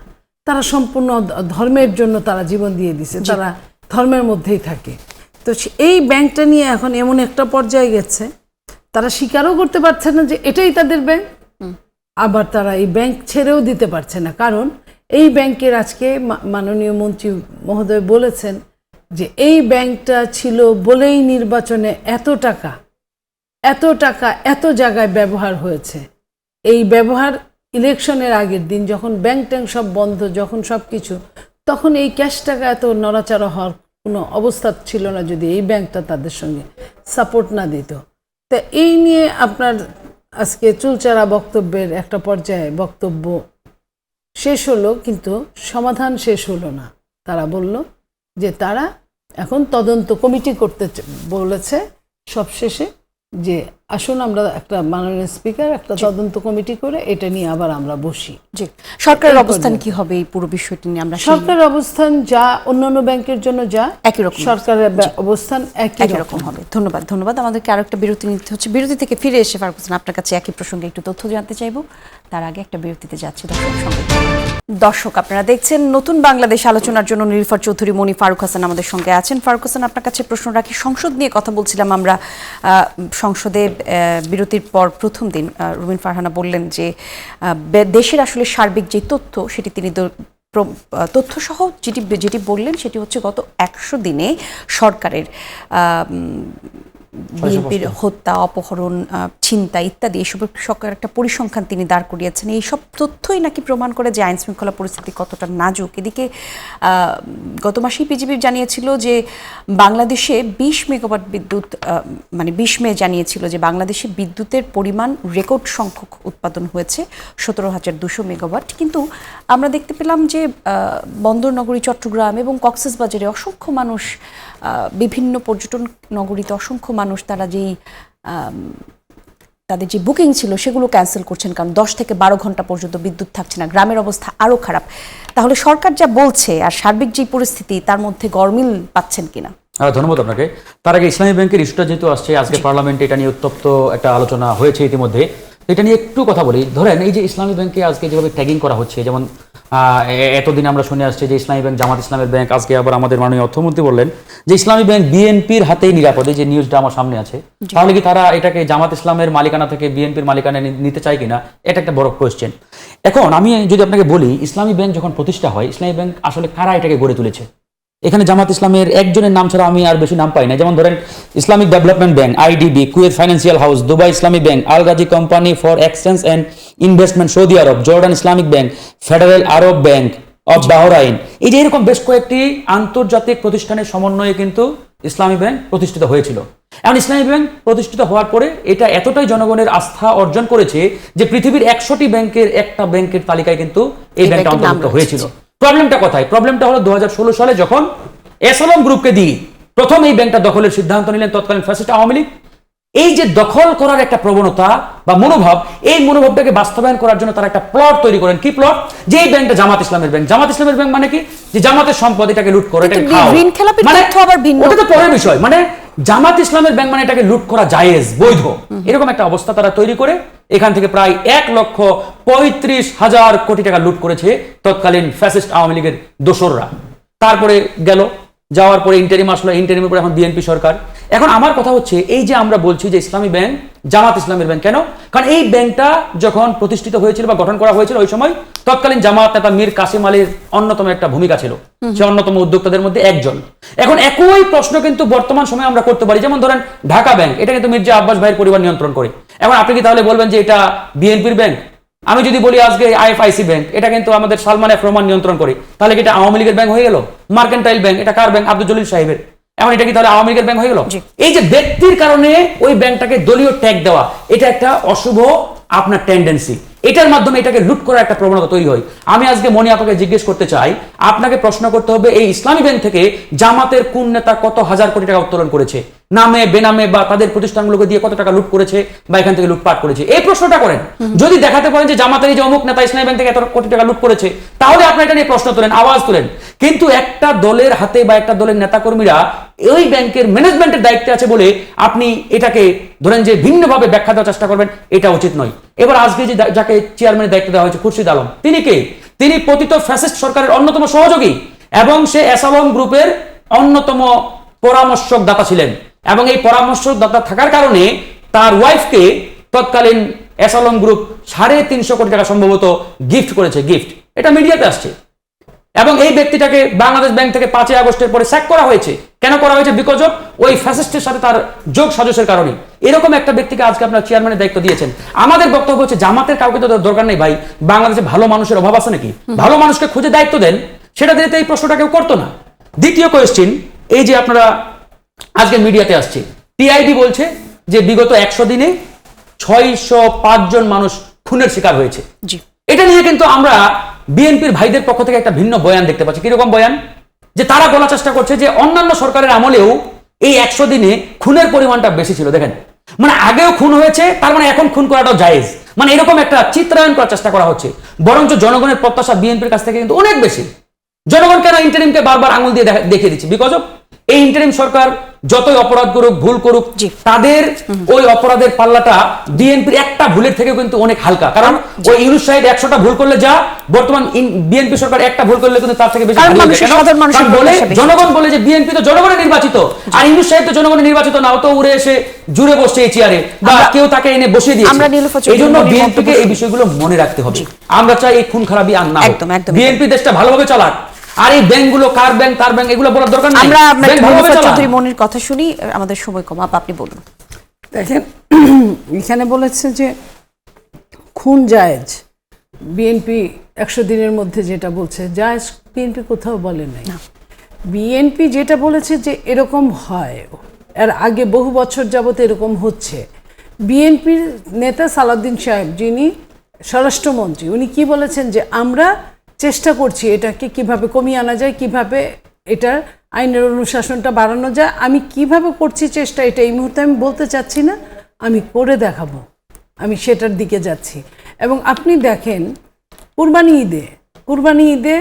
তারা সম্পূর্ণ ধর্মের জন্য তারা জীবন দিয়ে দিছে, তারা ধর্মের মধ্যেই থাকে। তো এই ব্যাংকটা নিয়ে এখন এমন একটা পর্যায়ে গেছে, তারা স্বীকারও করতে পারছে না যে এটাই তাদের ব্যাংক, আবার তারা এই ব্যাংক ছেড়েও দিতে পারছে না। কারণ এই ব্যাংকের আজকে মাননীয় মন্ত্রী মহোদয় বলেছেন যে এই ব্যাংকটা ছিল বলেই নির্বাচনে এত টাকা এত জায়গায় ব্যবহার হয়েছে। এই ব্যবহার ইলেকশনের আগের দিন যখন ব্যাংক ট্যাঙ্ক সব বন্ধ, যখন সব কিছু, তখন এই ক্যাশ টাকা এত নড়াচড়া হওয়ার কোনো অবস্থা ছিল না যদি এই ব্যাংকটা তাদের সঙ্গে সাপোর্ট না দিত। তা এই নিয়ে আপনার আজকে চুলচারা বক্তব্যের একটা পর্যায়ে বক্তব্য শেষ হলো, কিন্তু সমাধান শেষ হলো না। তারা বলল যে তারা এখন তদন্ত কমিটি করতে বলেছে সবশেষে, যে আসুন আমরা একটা মাননীয় স্পিকার একটা তদন্ত কমিটি করে এটা নিয়ে আবার আমরা বসি। জি, সরকারের অবস্থান কি হবে এই পুরো বিষয়টি নিয়ে? আমরা সরকারের অবস্থান যা অন্যান্য ব্যাংকের জন্য যা একই রকম, সরকারের অবস্থান একই রকম হবে। ধন্যবাদ। আমাদেরকে আরো একটা বিরতি নিতে হচ্ছে। বিরতি থেকে ফিরে এসে ফারুক হোসেন আপনার কাছে একই প্রসঙ্গে একটু তথ্য জানতে চাইবো। তার আগে একটা বিরতিতে যাচ্ছি দর্শক, আপনারা দেখছেন নতুন বাংলাদেশ। আলোচনার জন্য নীলুফার চৌধুরী, মনি, ফারুক হাসান আমাদের সঙ্গে আছেন। ফারুক হাসান, আপনার কাছে প্রশ্ন রাখি। সংসদ নিয়ে কথা বলছিলাম আমরা। সংসদে বিরতির পর প্রথম দিন রুমিন ফারহানা বললেন যে দেশের আসলে সার্বিক যে তথ্য সেটি তিনি তথ্যসহ যেটি বললেন সেটি হচ্ছে গত 100 দিনে সরকারের বিএনপির হত্যা, অপহরণ, ছিনতাই ইত্যাদি এসবের সরকারের একটা পরিসংখ্যান তিনি দাঁড় করিয়েছেন। এই সব তথ্যই নাকি প্রমাণ করে যে আইন শৃঙ্খলা পরিস্থিতি কতটা নাজুক। এদিকে গত মাসেই পিজিবি জানিয়েছিল যে বাংলাদেশে 20 মেগাওয়াট বিদ্যুৎ, মানে 20 মে জানিয়েছিল যে বাংলাদেশে বিদ্যুতের পরিমাণ রেকর্ড সংখ্যক উৎপাদন হয়েছে 17,200 মেগাওয়াট। কিন্তু আমরা দেখতে পেলাম যে বন্দর নগরী চট্টগ্রাম এবং কক্সবাজারে অসংখ্য মানুষ, বিভিন্ন পর্যটন নগরীতে অসংখ্য মানুষ তাদের যে বুকিং ছিল সেগুলো ক্যান্সেল করছেন, কারণ 10 থেকে 12 ঘন্টা পর্যন্ত বিদ্যুৎ থাকছে না। গ্রামের অবস্থা আরও খারাপ। তাহলে সরকার যা বলছে আর সার্বিক যে পরিস্থিতি তার মধ্যে গরমিল পাচ্ছেন কিনা? ধন্যবাদ আপনাকে। তার আগে ইসলামী ব্যাংকের ইস্যুটা যেহেতু আসছে, আজকে পার্লামেন্টে এটা নিয়ে উত্তপ্ত একটা আলোচনা হয়েছে ইতিমধ্যে, এটা নিয়ে একটু কথা বলি। ধরেন এই যে ইসলামী ব্যাংকে আজকে যেভাবে ট্যাগিং করা হচ্ছে, যেমন এতদিন আমরা শুনে আসছি যে ইসলামী ব্যাংক জামাত ইসলামের ব্যাংক, আজকে আবার আমাদের মাননীয় অর্থমন্ত্রী বললেন যে ইসলামী ব্যাংক বিএনপির হাতেই নিরাপদে, যে নিউজটা আমার সামনে আছে। তাহলে কি তারা এটাকে জামাত ইসলামের মালিকানা থেকে বিএনপির মালিকানা নিতে চায় কিনা, এটা একটা বড় কোয়েশ্চেন। এখন আমি যদি আপনাকে বলি, ইসলামী ব্যাংক যখন প্রতিষ্ঠা হয়, ইসলামী ব্যাংক আসলে কারা এটাকে গড়ে তুলেছে? এখানে জামাত ইসলামের একজনের নাম ছাড়া আমি আর বেশি নাম পাই না। যেমন ধরেন Islamic development bank, IDB, Kuwait financial house, Dubai Islami bank, Al Ghazi company for exchange and investment Saudi Arab, Jordan Islamic bank, federal Arab bank of Bahrain. এই যে এরকম বেশ কয়েকটি আন্তর্জাতিক প্রতিষ্ঠানের সমন্বয়ে কিন্তু ইসলামী ব্যাংক প্রতিষ্ঠিত হয়েছিল। এখন ইসলামী ব্যাংক প্রতিষ্ঠিত হওয়ার পরে এটা এতটাই জনগণের আস্থা অর্জন করেছে যে পৃথিবীর 100টি ব্যাংকের একটা ব্যাংকের তালিকায় কিন্তু এই ব্যাংকটা অন্তর্ভুক্ত হয়েছিল। প্রবলেমটা কোথায়? প্রবলেমটা হলো 2016 সালে যখন এসএলএম গ্রুপকে দিয়ে প্রথম এই ব্যাংকটা দখলের সিদ্ধান্ত নিলেন তৎকালীন ফ্যাসিস্ট আওয়ামী লীগ। এই যে দখল করার একটা প্রবণতা বা মনোভাব, এই মনোভাবটাকে বাস্তবায়ন করার জন্য তারা একটা প্লট তৈরি করেন। কি প্লট? যে এই ব্যাংকটা জামাত ইসলামের ব্যাংক। জামাত ইসলামের ব্যাংক মানে কি? যে জামাতের সম্পদ এটাকে লুট করে, এটাকে খাও। মানে ওটা তো পরের বিষয়। মানে জামাত ইসলামের ব্যাংক মানে এটাকে লুট করা জায়েজ, বৈধ, এরকম একটা অবস্থা তারা তৈরি করে এখান থেকে প্রায় 1,35,000 কোটি টাকা লুট করেছে তৎকালীন ফ্যাসিস্ট আওয়ামী লীগের দোসররা। তারপরে যাওয়ার পরে ইন্টারিম আসলো, ইন্টারিমের পরে এখন বিএনপি সরকার। এখন আমার কথা হচ্ছে, এই যে আমরা বলছি যে ইসলামী ব্যাংক জামাত ইসলামের ব্যাংক, কেন? কারণ এই ব্যাংকটা যখন প্রতিষ্ঠিত হয়েছিল বা গঠন করা হয়েছিল ওই সময় তৎকালীন জামাত নেতা মীর কাসিম আলীর অন্যতম একটা ভূমিকা ছিল, সে অন্যতম উদ্যোক্তাদের মধ্যে একজন। এখন একই প্রশ্ন কিন্তু বর্তমান সময়ে আমরা করতে পারি, যেমন ধরেন ঢাকা ব্যাংক, এটা কিন্তু মির্জা আব্বাস ভাইয়ের পরিবার নিয়ন্ত্রণ করে। এখন আপনি কি তাহলে বলবেন যে এটা বিএনপির ব্যাংক? আমি যদি বলি আজকে আইএফআইসি ব্যাংক, এটা কিন্তু আমাদের সালমান এফ রহমান নিয়ন্ত্রণ করে, তাহলে কি এটা আওয়ামী লীগের ব্যাংক হয়ে গেল? মার্কেন্টাইল ব্যাংক, এটা কার ব্যাংক? আব্দুল জলিল সাহেবের। এখন এটা কি তাহলে আওয়ামী লীগের ব্যাংক হয়ে গেল? এই যে ব্যক্তির কারণে ওই ব্যাংকটাকে দলীয় ট্যাগ দেওয়া, এটা একটা অশুভ আপনার টেন্ডেন্সি, এটার মাধ্যমে এটাকে লুট করার একটা প্রবণতা তৈরি হয়। আমি আজকে মনি আপনাকে জিজ্ঞেস করতে চাই, আপনাকে প্রশ্ন করতে হবে এই ইসলামী ব্যাংক থেকে জামাতের কোন নেতা কত হাজার কোটি টাকা উত্তোলন করেছে, নামে বেনামে বা তাদের প্রতিষ্ঠানগুলোকে দিয়ে কত টাকা লুট করেছে বা এখান থেকে লুটপাট করেছে, এই প্রশ্নটা করেন। যদি দেখাতে পারেন যে জামাতের এই যে অমুক নেতা ইসলামী ব্যাংক থেকে এত কোটি টাকা লুট করেছে, তাহলে আপনি এটা নিয়ে প্রশ্ন তোলেন, আওয়াজ তোলেন। কিন্তু একটা দলের হাতে বা একটা দলের নেতাকর্মীরা ওই ব্যাংকের ম্যানেজমেন্টের দায়িত্বে আছে বলে আপনি এটাকে ধরেন যে ভিন্নভাবে ব্যাখ্যা দেওয়ার চেষ্টা করবেন, এটা উচিত নয়। এবার আজকে যে যাকে চেয়ারম্যানের দায়িত্ব দেওয়া হয়েছে খুরশিদ আলম, তিনি কে? তিনি পতিত ফ্যাসিস্ট সরকারের অন্যতম সহযোগী এবং সে এসালম গ্রুপের অন্যতম পরামর্শকদাতা ছিলেন, এবং এই পরামর্শকদাতা থাকার কারণে তার ওয়াইফকে তৎকালীন এসালম গ্রুপ 350 কোটি টাকা সম্ভবত গিফট করেছে, গিফট, এটা মিডিয়াতে আসছে। এবং এই ব্যক্তিটাকে বাংলাদেশ ব্যাংক থেকে 5 আগস্টের পরে স্যাক করা হয়েছে। কেন করা হয়েছে? বিকজ অফ ওই ফ্যাসিস্টের সাথে তার যোগ সাজসের কারণে। এরকম একটা ব্যক্তিকে আজকে আপনার চেয়ারম্যানের দায়িত্ব দিয়েছেন। আমাদের বক্তব্য হচ্ছে জামাতের কাউকে তো দরকার নেই ভাই, বাংলাদেশে ভালো মানুষের অভাব আছে নাকি? ভালো মানুষকে খুঁজে দায়িত্ব দেন, সেটা দিলে তো এই প্রশ্নটা কেউ করতো না। দ্বিতীয় কোয়েশ্চেন, এই যে আপনারা আজকে মিডিয়াতে আসছে, টিআইবি বলছে যে বিগত 100 দিনে 605 জন মানুষ খুনের শিকার হয়েছে। এটা নিয়ে কিন্তু আমরা বিএনপির ভাইদের পক্ষ থেকে একটা ভিন্ন বয়ান দেখতে পাচ্ছি। কিরকম বয়ান? যে তারা বলার চেষ্টা করছে যে অন্যান্য সরকারের আমলেও এই 100 দিনে খুনের পরিমাণটা বেশি ছিল। দেখেন, মানে আগেও খুন হয়েছে, তার মানে এখন খুন করাটাও জায়েজ, মানে এরকম একটা চিত্রায়ন করার চেষ্টা করা হচ্ছে। বরঞ্চ জনগণের প্রত্যাশা বিএনপির কাছ থেকে কিন্তু অনেক বেশি। জনগণ কেন ইন্টারিমকে বারবার আঙুল দিয়ে দেখিয়ে দিচ্ছে? বিকজ অফ এই ইন্টারিম সরকার যতই অপরাধ করুক, ভুল করুক, তাদের ওই অপরাধের পাল্লাটা বিএনপির একটা ভুলের থেকে কিন্তু অনেক হালকা। কারণ ওই ইউনূস সাহেব 100টা ভুল করলে যা, বর্তমান বিএনপি সরকার একটা ভুল করলে কিন্তু তার থেকে বেশি বলে। জনগণ বলে যে বিএনপি তো জনগণের নির্বাচিত, আর ইউনূস সাহেব তো জনগণের নির্বাচিত না, তো উড়ে এসে জুড়ে বসছে এই চেয়ারে, বা কেউ তাকে এনে বসিয়ে দিয়েছে। এই জন্য বিএনপিকে এই বিষয়গুলো মনে রাখতে হবে। আমরা চাই এই খুন খারাপি আর না হোক, বিএনপি দেশটা ভালোভাবে চালাক। আর এই ব্যাংকগুলো কার ব্যাংক তার ব্যাংক এগুলো বলার দরকার নেই। আমরা চৌধুরী মনির কথা শুনি, আমাদের সময় কম, আপনি বলুন। দেখেন, এখানে বলেছে যে খুন জায়েজ, বিএনপি 100 দিনের মধ্যে যেটা বলছে জায়েজ, বিএনপি কোথাও বলে নাই। বিএনপি যেটা বলেছে যে এরকম হয়, এর আগে বহু বছর যাবত এরকম হচ্ছে। বিএনপির নেতা সালাউদ্দিন সাহেব, যিনি স্বরাষ্ট্রমন্ত্রী, উনি কি বলেছেন যে আমরা চেষ্টা করছি এটাকে কিভাবে কমিয়ে আনা যায়, কিভাবে এটার আইনের অনুশাসনটা বাড়ানো যায়। আমি কিভাবে করছি চেষ্টা, এটা এই মুহূর্তে আমি বলতে চাচ্ছি না, আমি করে দেখাবো, আমি সেটার দিকে যাচ্ছি। এবং আপনি দেখেন কুরবানি ঈদে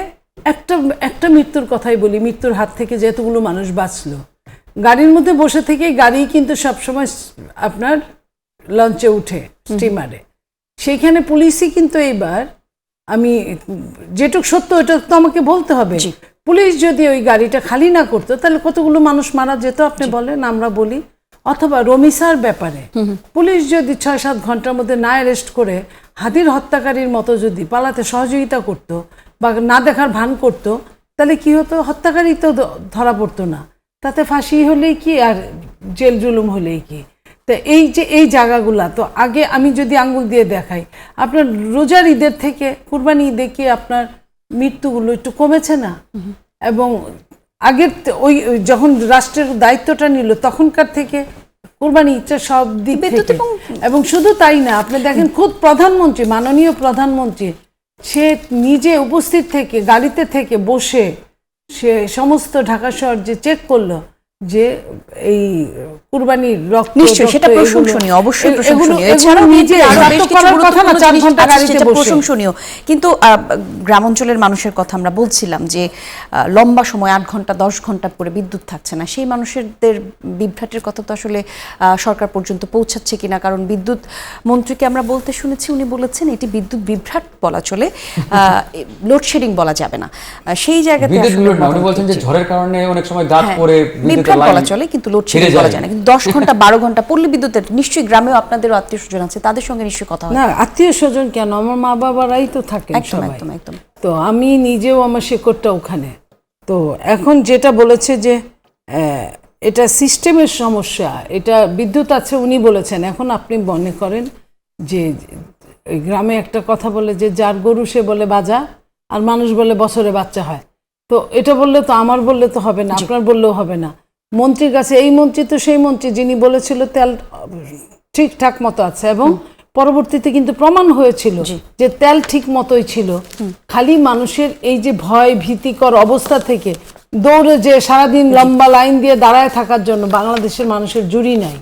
একটা মৃত্যুর কথাই বলি, মৃত্যুর হাত থেকে যেতগুলো মানুষ বাঁচলো, গাড়ির মধ্যে বসে থেকে গাড়ি কিন্তু সবসময় আপনার লঞ্চে উঠে, স্টিমারে, সেইখানে পুলিশই কিন্তু এইবার, আমি যেটুক সত্য ওটা তো আমাকে বলতে হবে, পুলিশ যদি ওই গাড়িটা খালি না করতো তাহলে কতগুলো মানুষ মারা যেত আপনি বলেন, আমরা বলি। অথবা রমিসার ব্যাপারে পুলিশ যদি 6-7 ঘন্টার মধ্যে না অ্যারেস্ট করে হাদির হত্যাকারীর মতো যদি পালাতে সহযোগিতা করত বা না দেখার ভান করত, তাহলে কি হতো? হত্যাকারী তো ধরা পড়তো না, তাতে ফাঁসি হলেই কি আর জেল জুলুম হলেই কি। তো এই যে এই জায়গাগুলা, তো আগে আমি যদি আঙ্গুল দিয়ে দেখাই, আপনার রোজার ঈদের থেকে কুরবানি ঈদে কি আপনার মৃত্যুগুলো একটু কমেছে না? এবং আগের ওই যখন রাষ্ট্রের দায়িত্বটা নিল তখনকার থেকে কুরবানি ঈদটা সব দিক থেকে, এবং শুধু তাই না, আপনি দেখেন খুদ প্রধানমন্ত্রী, মাননীয় প্রধানমন্ত্রী, সে নিজে উপস্থিত থেকে গাড়িতে থেকে বসে সে সমস্ত ঢাকা শহর যে চেক করলো যে এই কুরবানির রক্ত, নিশ্চয়ই সেটা প্রশংসনীয়, অবশ্যই প্রশংসনীয়। এছাড়াও নিজে আরো বেশ কিছু গুরুত্বপূর্ণ জিনিস আছে যেটা প্রশংসনীয়। কিন্তু গ্রাম অঞ্চলের মানুষের কথা আমরা বলছিলাম যে লম্বা সময় 8 ঘন্টা 10 ঘন্টা করে বিদ্যুৎ থাকছে না, সেই মানুষদের বিভ্রাটের কথা তো আসলে সরকার পর্যন্ত পৌঁছাচ্ছে কিনা। কারণ বিদ্যুৎ মন্ত্রীকে আমরা বলতে শুনেছি, উনি বলেছেন এটি বিদ্যুৎ বিভ্রাট বলা চলে, লোডশেডিং বলা যাবে না। সেই জায়গাতে উনি বলছেন যে ঝড়ের কারণে অনেক সময় গাছ পড়ে অধিকার line বলা চলে, কিন্তু লোডশেডিং ছেড়ে বলা যায়। যায় না। কিন্তু 10 ঘন্টা 12 ঘন্টা পল্লী বিদ্যুতের নিশ্চয়ই গ্রামেও আপনাদেরও আত্মীয় স্বজন আছে, তাদের সঙ্গে নিশ্চয়ই কথা হয়। না, আত্মীয় স্বজন কেন, আমার মা বাবারাই তো থাকেন একদম সবাই। একদম একদম। তো আমি নিজেও আমার শেকড়টা ওখানে। তো এখন যেটা বলেছে যে এটা সিস্টেমের সমস্যা, এটা বিদ্যুৎ আছে উনি বলেছেন। এখন আপনি মনে করেন যে ওই গ্রামে একটা কথা বলে যে যার গরু সে বলে বাজা, আর মানুষ বলে বছরে বাচ্চা হয়। তো এটা বললে তো আমার বললে তো হবে না, আপনার বললেও হবে না। মন্ত্রীর কাছে এই মন্ত্রী তো সেই মন্ত্রী যিনি বলেছিল তেল ঠিকঠাক মতো আছে, এবং পরবর্তীতে কিন্তু প্রমাণ হয়েছিল যে তেল ঠিক মতোই ছিল। খালি মানুষের এই যে ভয় ভীতিকর অবস্থা থেকে দৌড়ে যে সারাদিন লম্বা লাইন দিয়ে দাঁড়ায় থাকার জন্য বাংলাদেশের মানুষের জুড়ি নাই।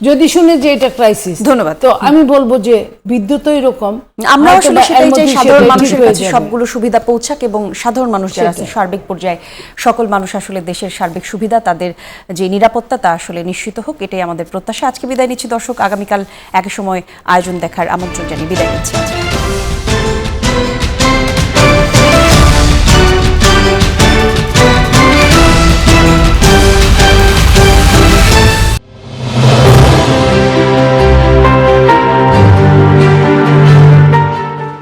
যদি শুনে যে এটা ক্রাইসিস, ধন্যবাদ। তো আমি বলবো যে বিদ্যুৎ এরকম, আমরা আসলে সেটাই চাই, সাধারণ মানুষের কাছে যাবে। সবগুলো সুবিধা পৌঁছাক এবং সাধারণ মানুষ যারা আছে সার্বিক পর্যায়ে সকল মানুষ আসলে দেশের সার্বিক সুবিধা, তাদের যে নিরাপত্তা তা আসলে নিশ্চিত হোক, এটাই আমাদের প্রত্যাশা। আজকে বিদায় নিচ্ছি দর্শক, আগামীকাল একই সময় আয়োজন দেখার আমন্ত্রণ জানিয়ে বিদায় নিচ্ছি।